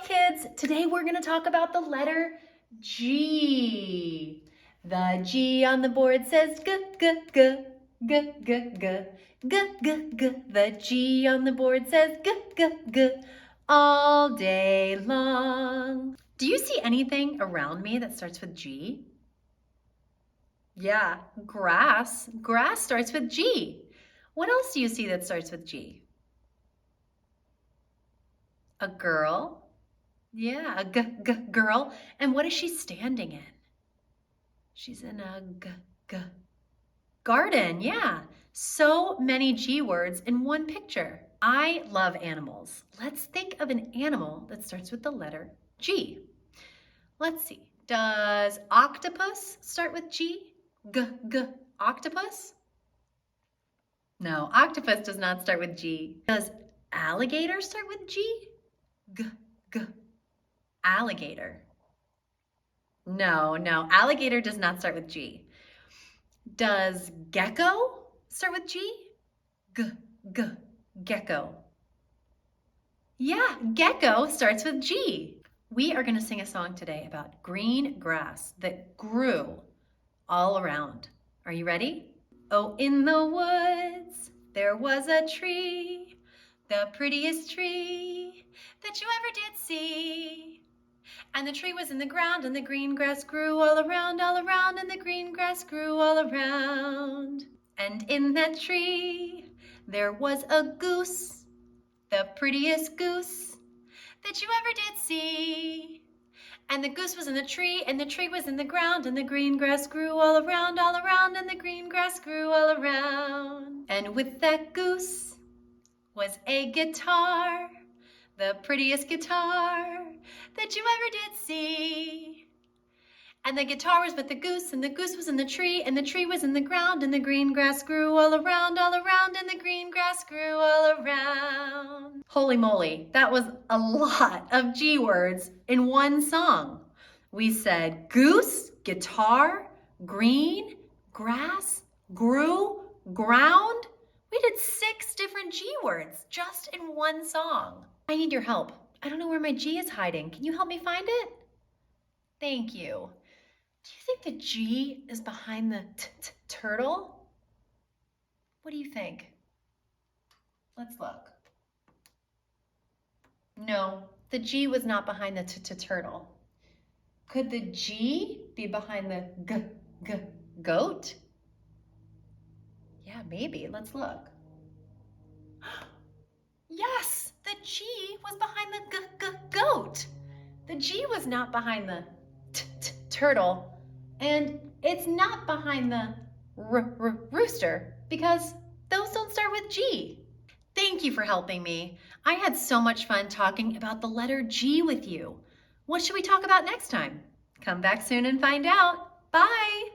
kids. Today we're going to talk about the letter G. The G on the board says g, g, g, g, g, g, g, g, g. The G on the board says g, g, g, all day long. Do you see anything around me that starts with G? Yeah, grass. Grass starts with G. What else do you see that starts with G? A girl. Yeah, a girl. And what is she standing in? She's in a garden. Yeah. So many G words in one picture. I love animals. Let's think of an animal that starts with the letter G. Let's see. Does octopus start with G? Octopus? No, octopus does not start with G. Does alligator start with G? Alligator. No, alligator does not start with G. Does gecko start with G? Gecko. Yeah, gecko starts with G. We are going to sing a song today about green grass that grew all around. Are you ready? Oh, in the woods there was a tree, the prettiest tree that you ever did see. And the tree was in the ground, and the green grass grew all around, and the green grass grew all around. And in that tree, there was a goose, the prettiest goose that you ever did see. And the goose was in the tree, and the tree was in the ground, and the green grass grew all around, and the green grass grew all around. And with that goose was a guitar, the prettiest guitar that you ever did see. And the guitar was with the goose, and the goose was in the tree, and the tree was in the ground, and the green grass grew all around, and the green grass grew all around. Holy moly, that was a lot of G words in one song. We said goose, guitar, green, grass, grew, ground. We did 6 different G words just in one song. I need your help. I don't know where my G is hiding. Can you help me find it? Thank you. Do you think the G is behind the turtle? What do you think? Let's look. No, the G was not behind the turtle. Could the G be behind the goat? Yeah, maybe. Let's look. Yes, the G was behind the goat. The G was not behind the turtle, and it's not behind the rooster because those don't start with G. Thank you for helping me. I had so much fun talking about the letter G with you. What should we talk about next time? Come back soon and find out. Bye.